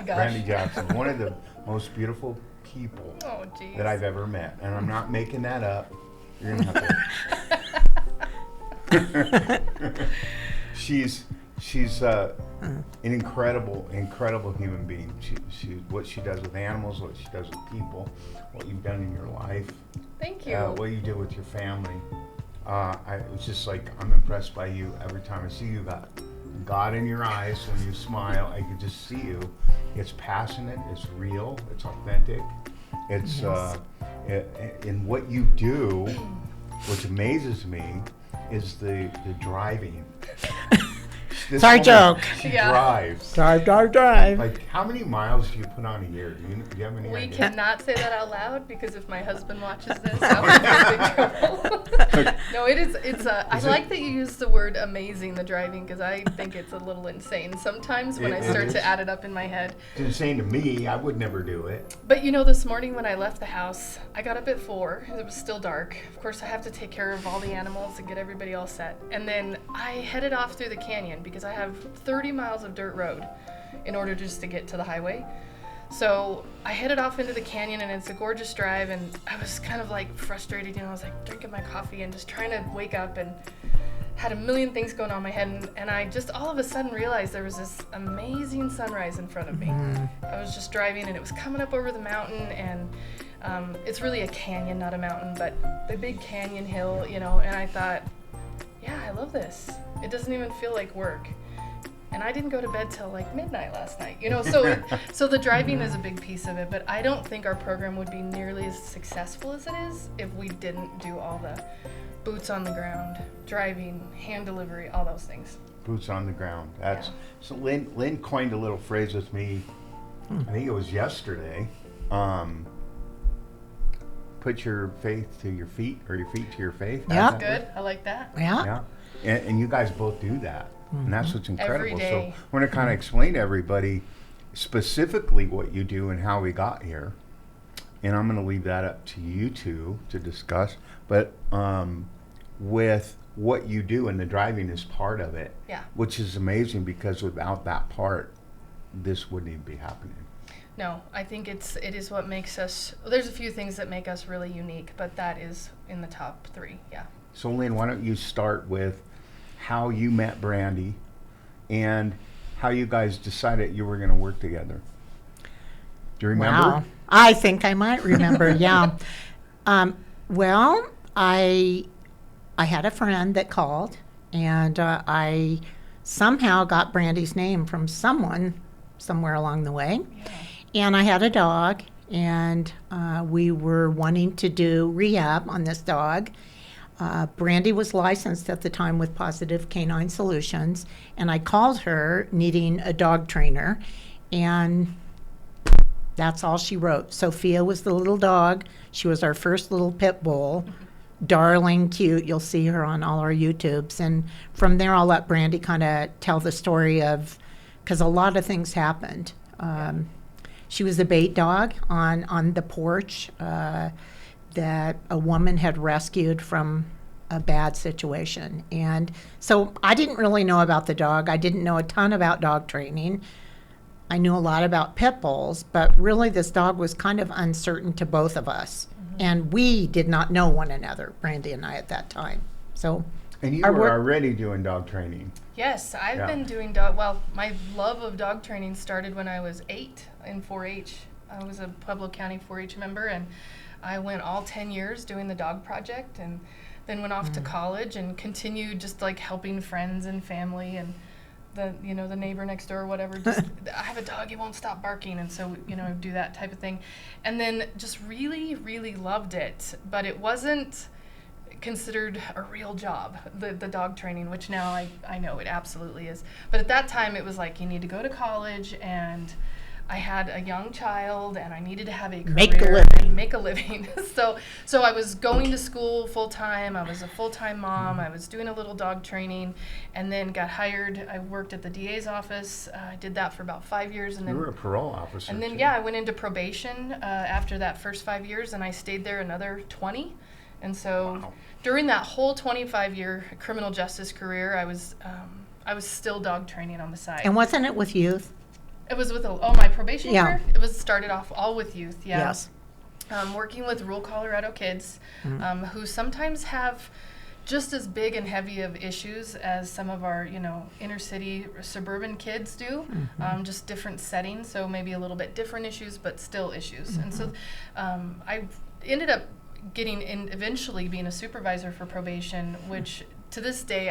gosh. Brandy Jackson, one of the most beautiful people that I've ever met. And I'm not making that up. You're going to have to. She's an incredible human being. She what she does with animals, what she does with people, what you've done in your life. Thank you. What you did with your family. It's just like, I'm impressed by you every time I see you. Got God in your eyes when you smile. I can just see you. It's passionate, it's real, it's authentic. It's in what you do, which amazes me, is the driving. It's our joke. She drives. Drive. Like, how many miles do you put on a year? Do you have any We idea? cannot say that out loud because if my husband watches this, I would be in big trouble. No, I like that you use the word amazing, the driving, because I think it's a little insane sometimes when I start to add it up in my head. It's insane to me. I would never do it. But this morning when I left the house, I got up at 4. It was still dark. Of course, I have to take care of all the animals and get everybody all set. And then I headed off through the canyon because I have 30 miles of dirt road in order just to get to the highway. So I headed off into the canyon, and it's a gorgeous drive, and I was kind of like frustrated, I was like drinking my coffee and just trying to wake up, and had a million things going on in my head, and I just all of a sudden realized there was this amazing sunrise in front of me. I was just driving, and it was coming up over the mountain, and it's really a canyon, not a mountain, but the big canyon hill, and I thought, yeah, I love this. It doesn't even feel like work. And I didn't go to bed till like midnight last night, so the driving is a big piece of it, but I don't think our program would be nearly as successful as it is if we didn't do all the boots on the ground, driving, hand delivery, all those things. Boots on the ground. So Lynn coined a little phrase with me, I think it was yesterday. Put your faith to your feet, or your feet to your faith. Yeah, good. I like that. Yeah. And you guys both do that. And that's what's incredible. Every day. So we're going to kind of explain to everybody specifically what you do and how we got here. And I'm going to leave that up to you two to discuss. But with what you do, and the driving is part of it, which is amazing, because without that part, this wouldn't even be happening. No, I think it is what makes us, there's a few things that make us really unique, but that is in the top 3, yeah. So Lynn, why don't you start with how you met Brandy and how you guys decided you were going to work together. Do you remember? Wow. I think I might remember, yeah. Well, I had a friend that called, and I somehow got Brandy's name from someone somewhere along the way. Yeah. And I had a dog, and we were wanting to do rehab on this dog. Brandy was licensed at the time with Positive Canine Solutions, and I called her needing a dog trainer, and that's all she wrote. Sophia was the little dog. She was our first little pit bull. Darling, cute. You'll see her on all our YouTubes. And from there, I'll let Brandy kind of tell the story of, because a lot of things happened. She was a bait dog on the porch that a woman had rescued from a bad situation. And so I didn't really know about the dog. I didn't know a ton about dog training. I knew a lot about pit bulls, but really this dog was kind of uncertain to both of us. And we did not know one another, Brandy and I, at that time. So, and you were already doing dog training. Yes, I've been doing my love of dog training started when I was 8 in 4-H. I was a Pueblo County 4-H member, and I went all 10 years doing the dog project, and then went off to college and continued just like helping friends and family and the neighbor next door or whatever. Just I have a dog, he won't stop barking, and so do that type of thing. And then just really, really loved it, but it wasn't considered a real job, the dog training, which now I know it absolutely is. But at that time it was like, you need to go to college, and I had a young child, and I needed to have a career and make a living. So I was going to school full time. I was a full time mom. I was doing a little dog training, and then got hired. I worked at the DA's office. I did that for about 5 years, and then you were a parole officer. And then I went into probation after that first 5 years, and I stayed there another 20. And so during that whole 25-year criminal justice career, I was still dog training on the side. And wasn't it with youth? It was with my probation Yeah. career. It was started off all with youth. Yeah. Yes. Working with rural Colorado kids who sometimes have just as big and heavy of issues as some of our, inner city suburban kids do, just different settings, so maybe a little bit different issues, but still issues. And so I ended up eventually being a supervisor for probation, which to this day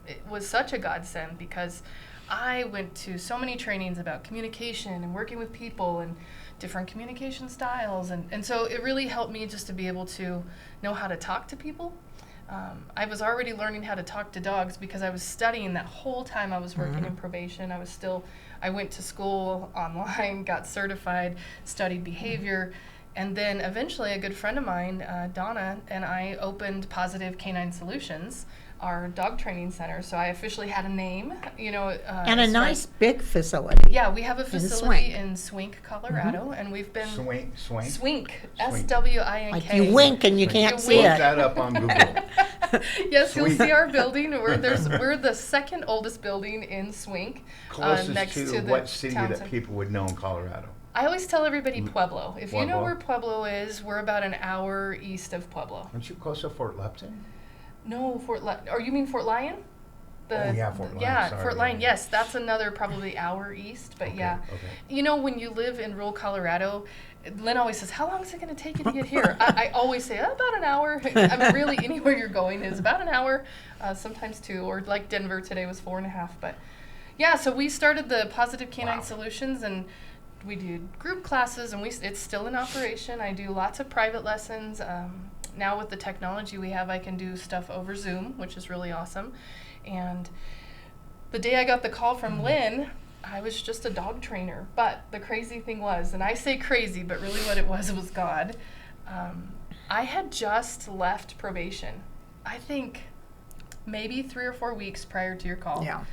it was such a godsend because I went to so many trainings about communication and working with people and different communication styles. And so it really helped me just to be able to know how to talk to people. I was already learning how to talk to dogs because I was studying that whole time I was working in probation. I went to school online, got certified, studied behavior, and then eventually a good friend of mine, Donna, and I opened Positive Canine Solutions, our dog training center. So I officially had a name, And a nice big facility. Yeah, we have a facility in Swink, Colorado, and we've been Swink. Swink, S-W-I-N-K. Like you wink and you can't You see Look it. that up on Google. Yes, you'll Swink. see our building. We're the second oldest building in Swink, Closest next to the what city town that center. people would know in Colorado? I always tell everybody Pueblo. If you know Pueblo? where Pueblo is, we're about an hour east of Pueblo. Aren't you close to Fort Lupton? No, or you mean Fort Lyon? Oh, yeah, Fort Lyon, Yeah, sorry, Fort Lyon. yeah. Yes, that's another probably hour east. But yeah, Okay. when you live in rural Colorado, Lynn always says, "How long is it going to take you to get here?" I always say about an hour. I mean, really, anywhere you're going is about an hour, sometimes 2, or like Denver today was 4.5. But yeah, so we started the Positive Canine Solutions, and we did group classes, and it's still in operation. I do lots of private lessons. Now with the technology we have, I can do stuff over Zoom, which is really awesome. And the day I got the call from Lynn, I was just a dog trainer. But the crazy thing was, and I say crazy, but really what it was God. I had just left probation. I think maybe 3 or 4 weeks prior to your call. Yeah.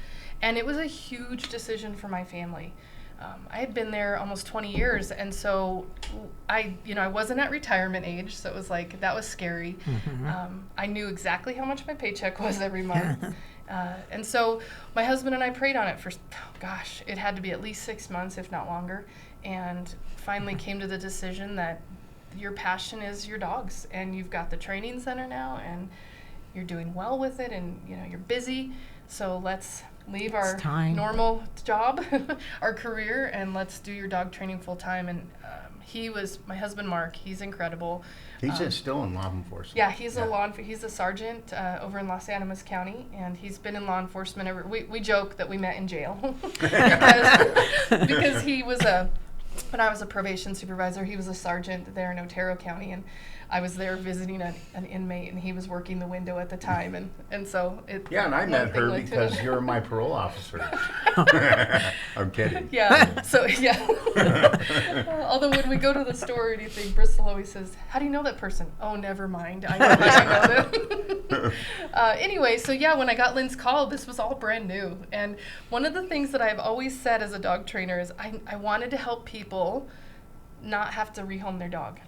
And it was a huge decision for my family. I had been there almost 20 years, and so I wasn't at retirement age, so it was like, that was scary. I knew exactly how much my paycheck was every month. And so my husband and I prayed on it for, it had to be at least 6 months, if not longer, and finally came to the decision that your passion is your dogs, and you've got the training center now, and you're doing well with it, and you're busy, so let's leave our normal job, our career, and let's do your dog training full time. And my husband Mark, he's incredible. He's still in law enforcement. Yeah, he's a sergeant over in Los Animas County, and he's been in law enforcement we joke that we met in jail because he was when I was a probation supervisor, he was a sergeant there in Otero County, and I was there visiting an inmate, and he was working the window at the time, and so it. Yeah, and I met her because you're my parole officer. I'm kidding. Yeah. So yeah. Although when we go to the store or anything, Bristol always says, "How do you know that person?" Oh, never mind. I know them. Anyway, so yeah, when I got Lynn's call, this was all brand new, and one of the things that I've always said as a dog trainer is I wanted to help people not have to rehome their dog.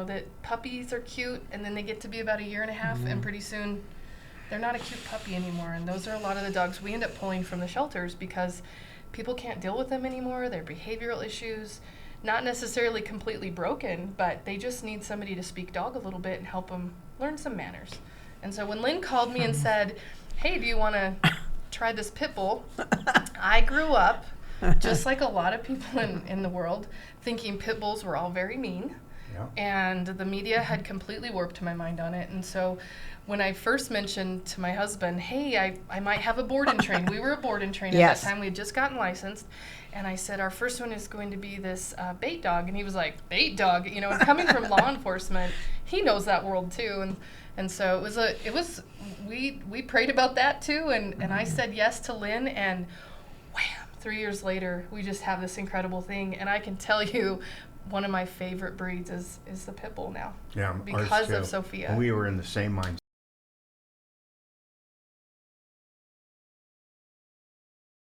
That puppies are cute, and then they get to be about 1.5 years, and pretty soon they're not a cute puppy anymore. And those are a lot of the dogs we end up pulling from the shelters because people can't deal with them anymore. They're behavioral issues, not necessarily completely broken, but they just need somebody to speak dog a little bit and help them learn some manners. And so when Lynn called me and said, "Hey, do you want to try this pit bull?" I grew up, just like a lot of people in the world, thinking pit bulls were all very mean. Yeah. And the media had completely warped my mind on it. And so when I first mentioned to my husband, "Hey, I might have a board and train," we were a board and train at that time. We had just gotten licensed. And I said, "Our first one is going to be this bait dog." And he was like, "Bait dog?" And coming from law enforcement, he knows that world too. And so we prayed about that too. And I said yes to Lynn, and wham, 3 years later, we just have this incredible thing. And I can tell you, one of my favorite breeds is the pit bull now. Yeah, because of Sophia. And we were in the same mindset.